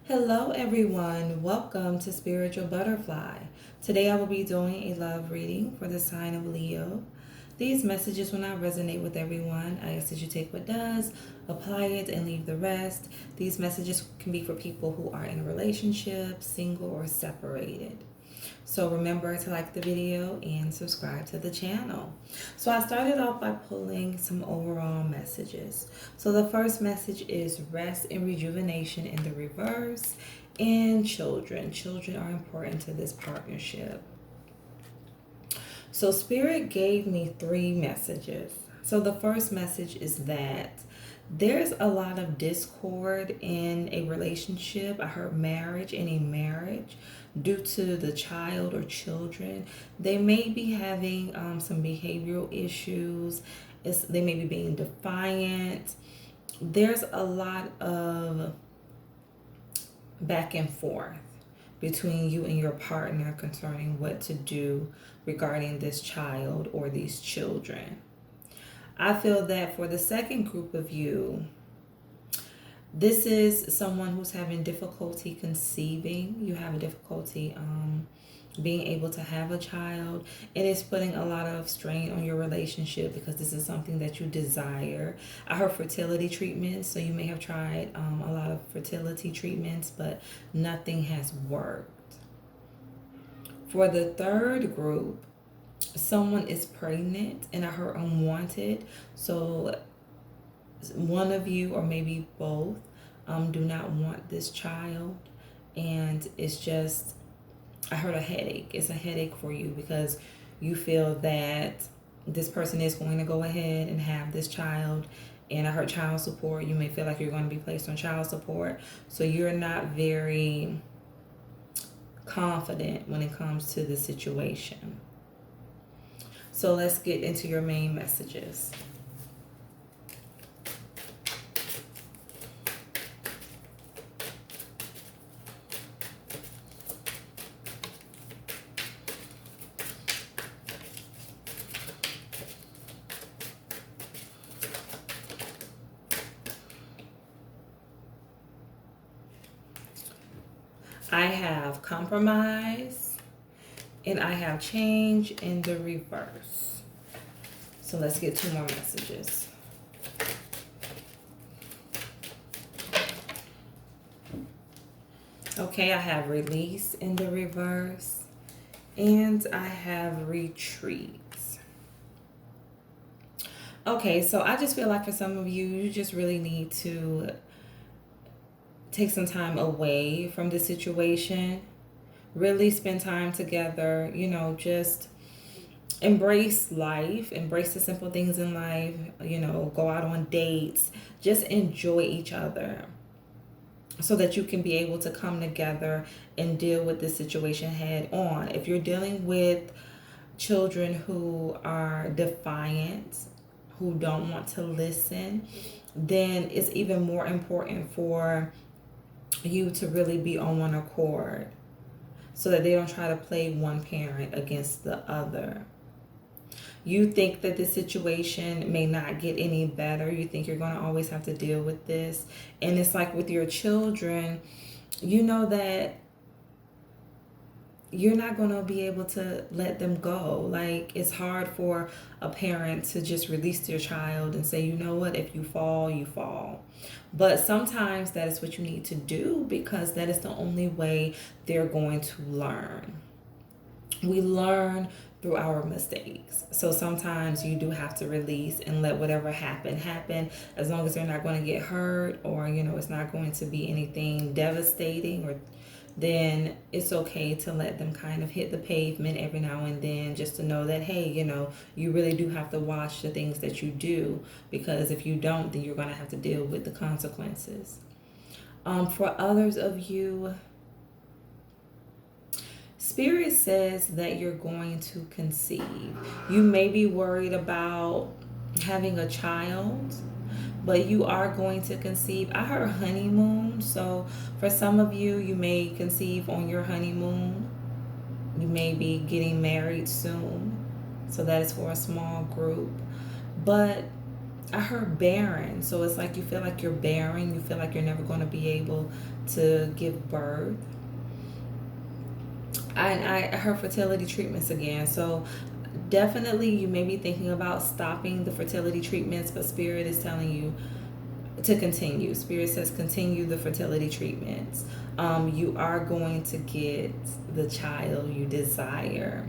Hello, everyone. Welcome to Spiritual Butterfly. Today, I will be doing a love reading for the sign of Leo. These messages will not resonate with everyone. I ask that you take what does, apply it, and leave the rest. These messages can be for people who are in a relationship, single, or separated. So remember to like the video and subscribe to the channel. So I started off by pulling some overall messages. So the first message is rest and rejuvenation in the reverse, and children. Children are important to this partnership. So Spirit gave me three messages. So the first message is that there's a lot of discord in a relationship. I heard marriage in a marriage due to the child or children. They may be having some behavioral issues. They may be being defiant. There's a lot of back and forth between you and your partner concerning what to do regarding this child or these children. I feel that for the second group of you, this is someone who's having difficulty conceiving. You have a difficulty being able to have a child. It is putting a lot of strain on your relationship because this is something that you desire. I heard fertility treatments, so you may have tried a lot of fertility treatments, but nothing has worked. For the third group, someone is pregnant and I heard unwanted. So one of you or maybe both do not want this child, and it's just, I heard a headache. It's a headache for you because you feel that this person is going to go ahead and have this child, and I heard child support. You may feel like you're going to be placed on child support, so you're not very confident when it comes to the situation. So let's get into your main messages. I have compromise and I have change in the reverse. So let's get two more messages. Okay, I have release in the reverse and I have retreats. Okay, so I just feel like for some of you, you just really need to take some time away from the situation. Really spend time together, just embrace life, embrace the simple things in life, go out on dates, just enjoy each other so that you can be able to come together and deal with the situation head on. If you're dealing with children who are defiant, who don't want to listen, then it's even more important for you to really be on one accord so that they don't try to play one parent against the other. You think that the situation may not get any better. You think you're going to always have to deal with this. And it's like with your children, you know that you're not going to be able to let them go. Like, it's hard for a parent to just release their child and say, you know what, if you fall, you fall. But sometimes that is what you need to do because that is the only way they're going to learn. We learn through our mistakes. So sometimes you do have to release and let whatever happen, as long as they're not going to get hurt or, it's not going to be anything devastating, or then it's okay to let them kind of hit the pavement every now and then, just to know that, hey, you really do have to watch the things that you do, because if you don't, then you're going to have to deal with the consequences. For others of you, Spirit says that you're going to conceive. You may be worried about having a child, but you are going to conceive. I heard honeymoon, so for some of you, you may conceive on your honeymoon. You may be getting married soon, so that is for a small group. But I heard barren, so it's like you feel like you're barren. You feel like you're never going to be able to give birth. I heard fertility treatments again. So definitely you may be thinking about stopping the fertility treatments, but Spirit is telling you to continue. Spirit says continue the fertility treatments. You are going to get the child you desire.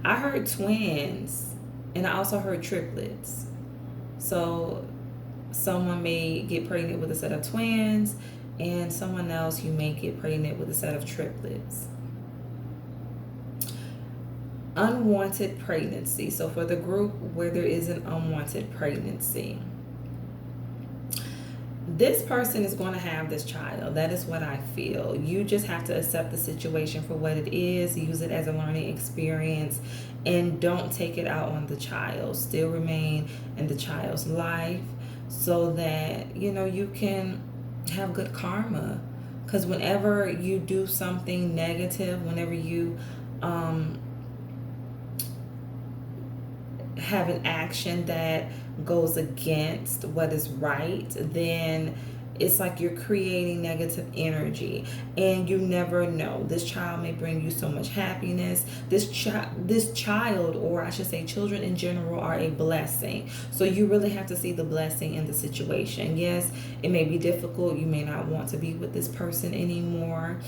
I heard twins, and I also heard triplets. So someone may get pregnant with a set of twins, and someone else you may get pregnant with a set of triplets. Unwanted pregnancy. So for the group where there is an unwanted pregnancy, this person is going to have this child. That is what I feel. You just have to accept the situation for what it is, use it as a learning experience, and don't take it out on the child. Still remain in the child's life so that, you can have good karma. Because whenever you do something negative, whenever you have an action that goes against what is right, then it's like you're creating negative energy, and you never know. This child may bring you so much happiness. This child, or I should say children in general, are a blessing. So you really have to see the blessing in the situation. Yes, it may be difficult. You may not want to be with this person anymore,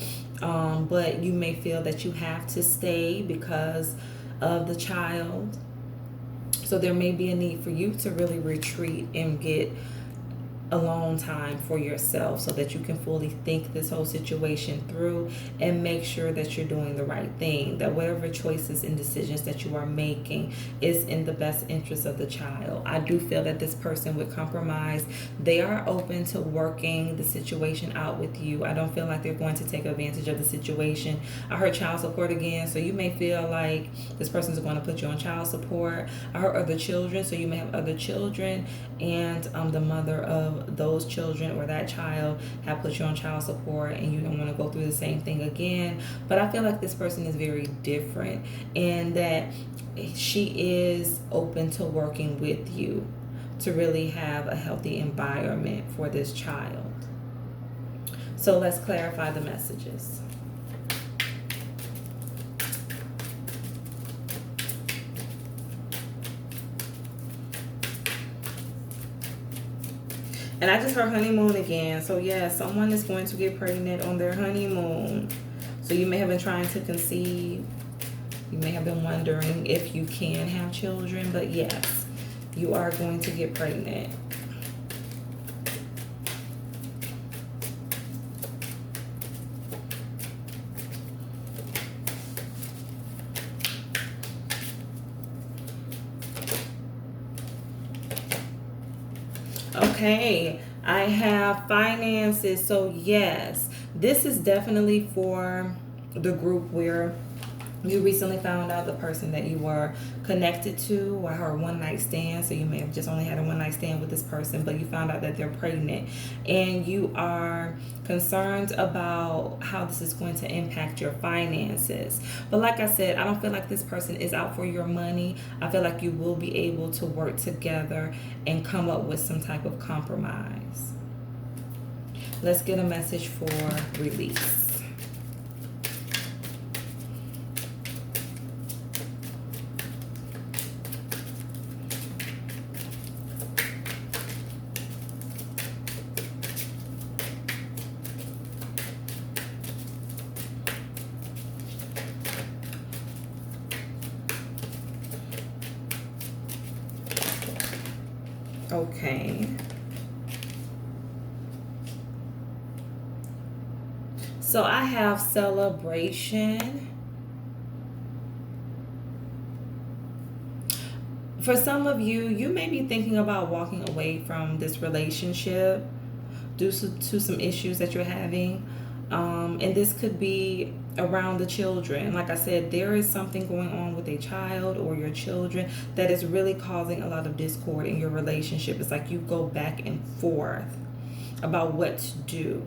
but you may feel that you have to stay because of the child. So there may be a need for you to really retreat and get alone time for yourself so that you can fully think this whole situation through and make sure that you're doing the right thing, that whatever choices and decisions that you are making is in the best interest of the child. I do feel that this person would compromise. They are open to working the situation out with you. I don't feel like they're going to take advantage of the situation. I heard child support again, so you may feel like this person is going to put you on child support. I heard other children, so you may have other children, and the mother of those children or that child have put you on child support, and you don't want to go through the same thing again. But I feel like this person is very different, and that she is open to working with you to really have a healthy environment for this child. So let's clarify the messages. And I just heard honeymoon again. So yeah, someone is going to get pregnant on their honeymoon. So you may have been trying to conceive. You may have been wondering if you can have children. But yes, you are going to get pregnant. Okay, I have finances. So yes, this is definitely for the group where you recently found out the person that you were connected to, or her one night stand. So you may have just only had a one night stand with this person, but you found out that they're pregnant, and you are concerned about how this is going to impact your finances. But like I said, I don't feel like this person is out for your money. I feel like you will be able to work together and come up with some type of compromise. Let's get a message for release. Okay. So I have celebration. For some of you, you may be thinking about walking away from this relationship due to some issues that you're having. And this could be around the children. Like I said, there is something going on with a child or your children that is really causing a lot of discord in your relationship. It's like you go back and forth about what to do.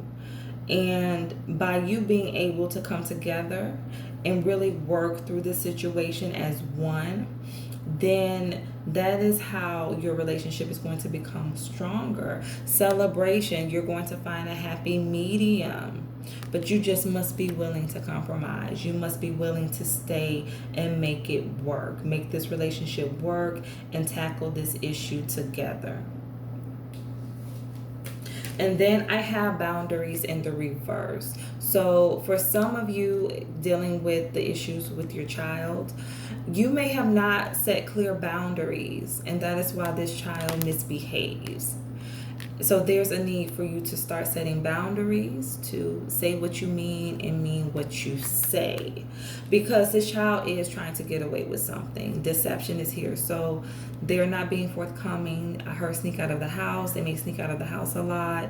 And by you being able to come together and really work through this situation as one, then that is how your relationship is going to become stronger. Celebration, you're going to find a happy medium. But you just must be willing to compromise. You must be willing to stay and make it work. Make this relationship work and tackle this issue together. And then I have boundaries in the reverse. So, for some of you dealing with the issues with your child, you may have not set clear boundaries, and that is why this child misbehaves. So there's a need for you to start setting boundaries, to say what you mean and mean what you say. Because this child is trying to get away with something. Deception is here. So they're not being forthcoming. I heard sneak out of the house. They may sneak out of the house a lot.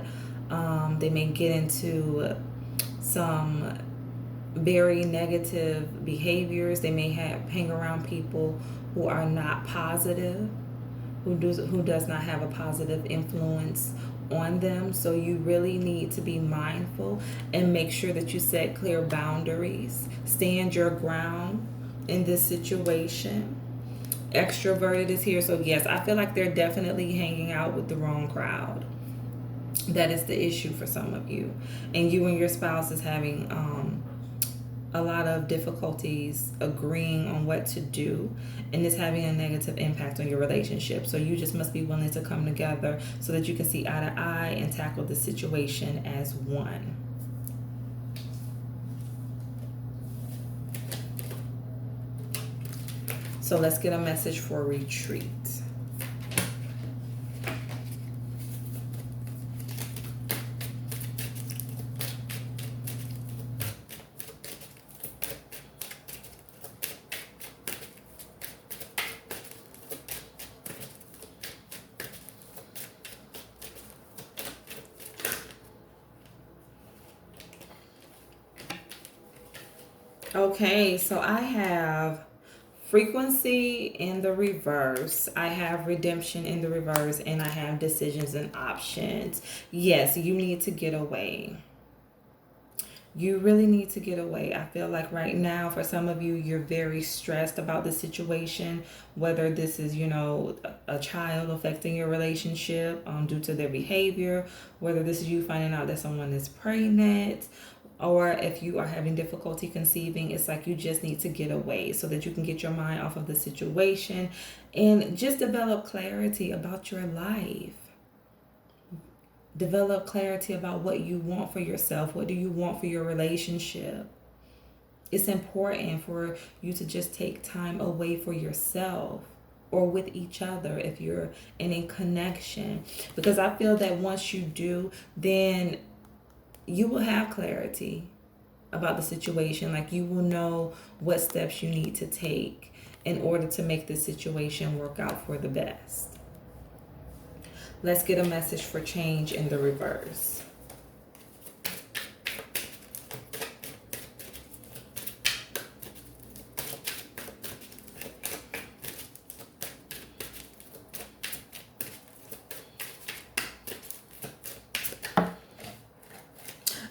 They may get into some very negative behaviors. They may hang around people who are not positive, who does not have a positive influence on them. So you really need to be mindful and make sure that you set clear boundaries. Stand your ground in this situation. Extroverted is here. So yes, I feel like they're definitely hanging out with the wrong crowd. That is the issue for some of you. And you and your spouse is having a lot of difficulties agreeing on what to do, and it's having a negative impact on your relationship. So you just must be willing to come together so that you can see eye to eye and tackle the situation as one. So let's get a message for retreat. Okay, so I have frequency in the reverse, I have redemption in the reverse, and I have decisions and options. Yes, you need to get away. You really need to get away. I feel like right now, for some of you, you're very stressed about the situation, whether this is, a child affecting your relationship due to their behavior, whether this is you finding out that someone is pregnant, or if you are having difficulty conceiving. It's like you just need to get away so that you can get your mind off of the situation and just develop clarity about your life. Develop clarity about what you want for yourself. What do you want for your relationship? It's important for you to just take time away for yourself or with each other if you're in a connection. Because I feel that once you do, then you will have clarity about the situation. Like, you will know what steps you need to take in order to make this situation work out for the best. Let's get a message for change in the reverse.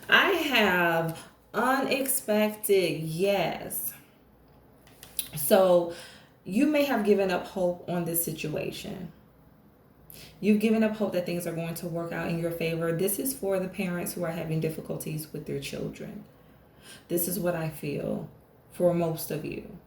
I have unexpected yes. So you may have given up hope on this situation. You've given up hope that things are going to work out in your favor. This is for the parents who are having difficulties with their children. This is what I feel for most of you.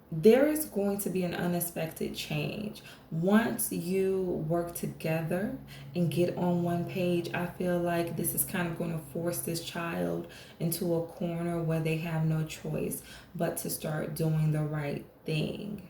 There is going to be an unexpected change. Once you work together and get on one page, I feel like this is kind of going to force this child into a corner where they have no choice but to start doing the right thing.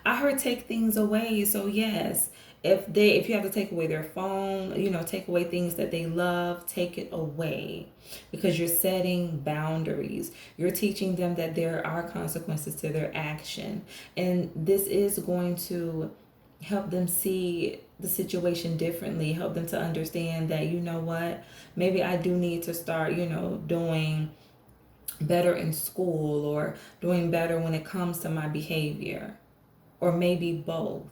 I heard take things away. So yes, if you have to take away their phone, take away things that they love, take it away, because you're setting boundaries. You're teaching them that there are consequences to their action, and this is going to help them see the situation differently, help them to understand that, maybe I do need to start, doing better in school, or doing better when it comes to my behavior, or maybe both.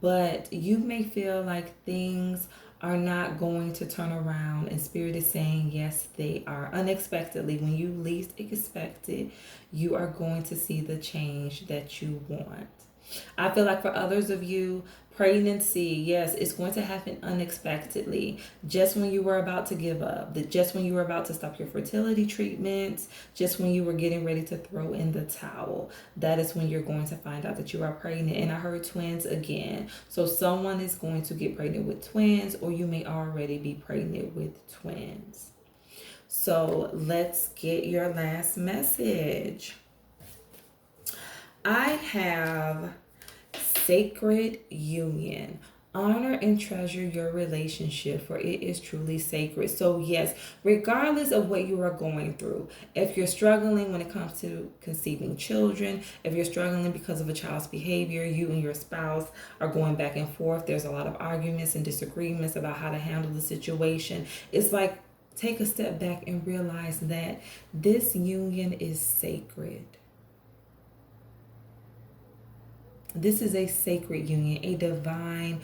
But you may feel like things are not going to turn around, and Spirit is saying, yes, they are. Unexpectedly, when you least expect it, you are going to see the change that you want. I feel like for others of you, pregnancy, yes, it's going to happen unexpectedly. Just when you were about to give up, just when you were about to stop your fertility treatments, just when you were getting ready to throw in the towel, that is when you're going to find out that you are pregnant. And I heard twins again. So someone is going to get pregnant with twins, or you may already be pregnant with twins. So let's get your last message. I have sacred union. Honor and treasure your relationship, for it is truly sacred. So, yes, regardless of what you are going through, if you're struggling when it comes to conceiving children, if you're struggling because of a child's behavior, you and your spouse are going back and forth, there's a lot of arguments and disagreements about how to handle the situation. It's like, take a step back and realize that this union is sacred. This is a sacred union, a divine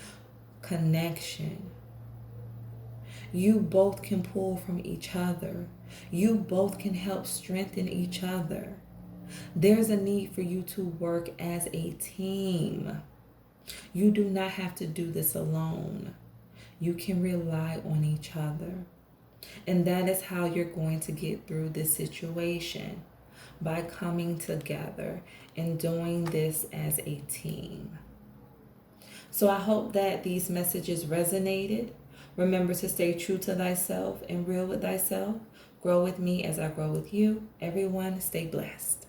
connection. You both can pull from each other. You both can help strengthen each other. There's a need for you to work as a team. You do not have to do this alone. You can rely on each other. And that is how you're going to get through this situation, by coming together and doing this as a team. So I hope that these messages resonated. Remember to stay true to thyself and real with thyself. Grow with me as I grow with you. Everyone, stay blessed.